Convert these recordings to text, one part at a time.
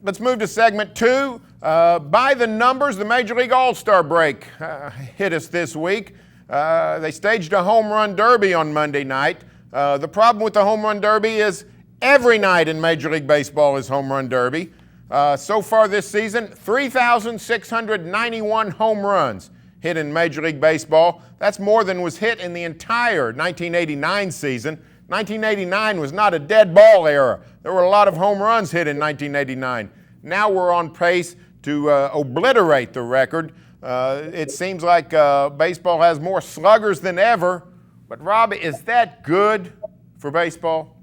Let's move to segment two. By the numbers, the Major League All-Star break hit us this week. They staged a home run derby on Monday night. The problem with the home run derby is every night in Major League Baseball is home run derby. So far this season, 3,691 home runs hit in Major League Baseball. That's more than was hit in the entire 1989 season. 1989 was not a dead ball era. There were a lot of home runs hit in 1989. Now we're on pace to obliterate the record. It seems like baseball has more sluggers than ever. But Rob, is that good for baseball?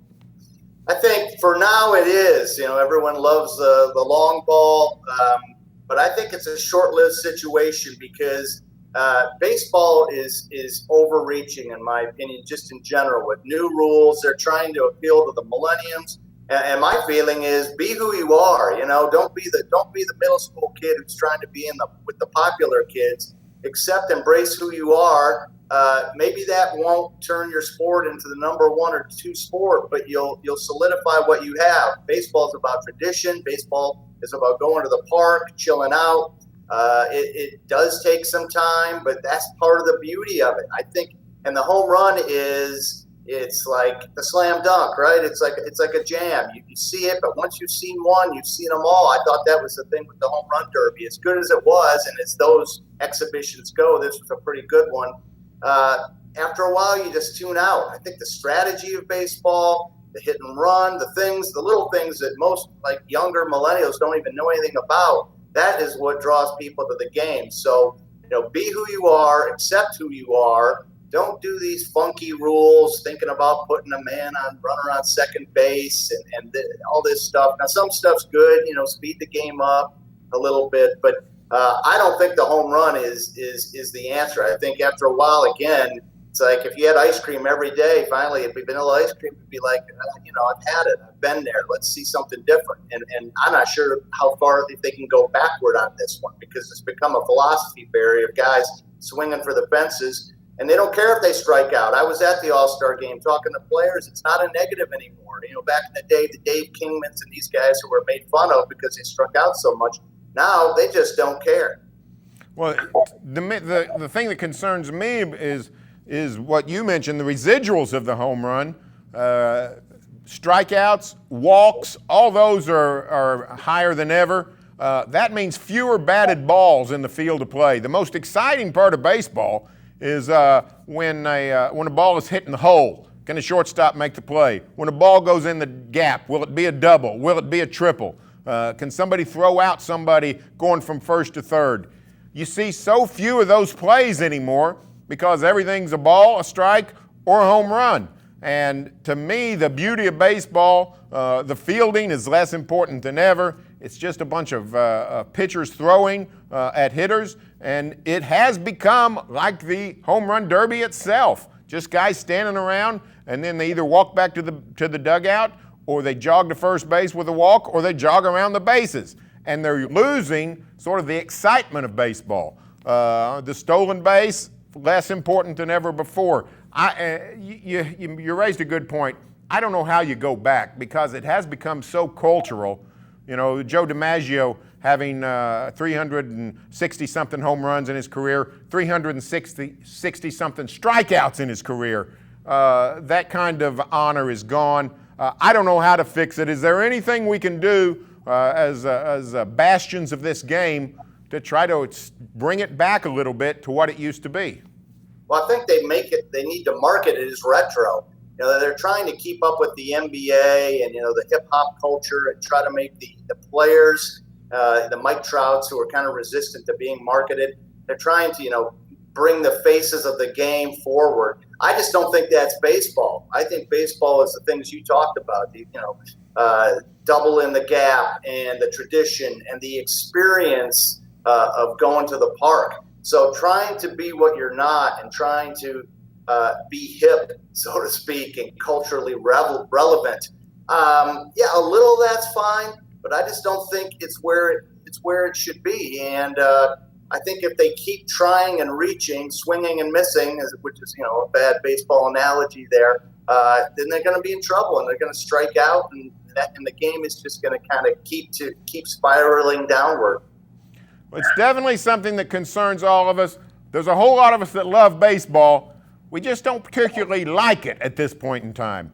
I think for now it is. Everyone loves the long ball, but I think it's a short-lived situation because baseball is overreaching, in my opinion, just in general. With new rules, they're trying to appeal to the millenniums. And my feeling is, be who you are. Don't be the middle school kid who's trying to be with the popular kids. Embrace who you are. Maybe that won't turn your sport into the number 1 or 2 sport, but you'll solidify what you have. Baseball is about tradition. Baseball is about going to the park, chilling out. It does take some time, but that's part of the beauty of it, I think. And the home run it's like the slam dunk, right? It's like a jam. You see it, but once you've seen one, you've seen them all. I thought that was the thing with the home run derby. As good as it was, and as those exhibitions go, this was a pretty good one. After a while, you just tune out. I think the strategy of baseball, the hit and run, the little things that most younger millennials don't even know anything about, that is what draws people to the game. So, be who you are, accept who you are. Don't do these funky rules, thinking about putting a man on runner on second base and all this stuff. Now, some stuff's good, speed the game up a little bit, but I don't think the home run is the answer. I think after a while, again, it's like if you had ice cream every day, finally, it'd be vanilla ice cream, it'd be like, I've had it, I've been there, let's see something different. And I'm not sure how far they can go backward on this one, because it's become a philosophy barrier of guys swinging for the fences, and they don't care if they strike out. I was at the All-Star game talking to players. It's not a negative anymore. Back in the day, the Dave Kingmans and these guys who were made fun of because they struck out so much, now they just don't care. Well, the thing that concerns me is what you mentioned, the residuals of the home run. Strikeouts, walks, all those are higher than ever. That means fewer batted balls in the field of play. The most exciting part of baseball is when a ball is hit in the hole. Can the shortstop make the play? When a ball goes in the gap, will it be a double? Will it be a triple? Can somebody throw out somebody going from first to third? You see so few of those plays anymore because everything's a ball, a strike, or a home run. And to me, the beauty of baseball, the fielding is less important than ever. It's just a bunch of pitchers throwing at hitters, and it has become like the home run derby itself. Just guys standing around, and then they either walk back to the dugout, or they jog to first base with a walk, or they jog around the bases. And they're losing sort of the excitement of baseball. The stolen base, less important than ever before. You raised a good point. I don't know how you go back because it has become so cultural. Joe DiMaggio having 360-something home runs in his career, 360-something strikeouts in his career. That kind of honor is gone. I don't know how to fix it. Is there anything we can do as bastions of this game to try to bring it back a little bit to what it used to be? Well, I think they need to market it as retro. They're trying to keep up with the NBA and, the hip hop culture and try to make the players, the Mike Trouts who are kind of resistant to being marketed. They're trying to, bring the faces of the game forward. I just don't think that's baseball. I think baseball is the things you talked about, double in the gap and the tradition and the experience of going to the park. So trying to be what you're not and trying to be hip, so to speak, and culturally relevant. A little of that's fine, but I just don't think it's where it should be. And I think if they keep trying and reaching, swinging and missing, which is a bad baseball analogy there, then they're going to be in trouble and they're going to strike out and and the game is just going to kind of keep spiraling downward. It's definitely something that concerns all of us. There's a whole lot of us that love baseball. We just don't particularly like it at this point in time.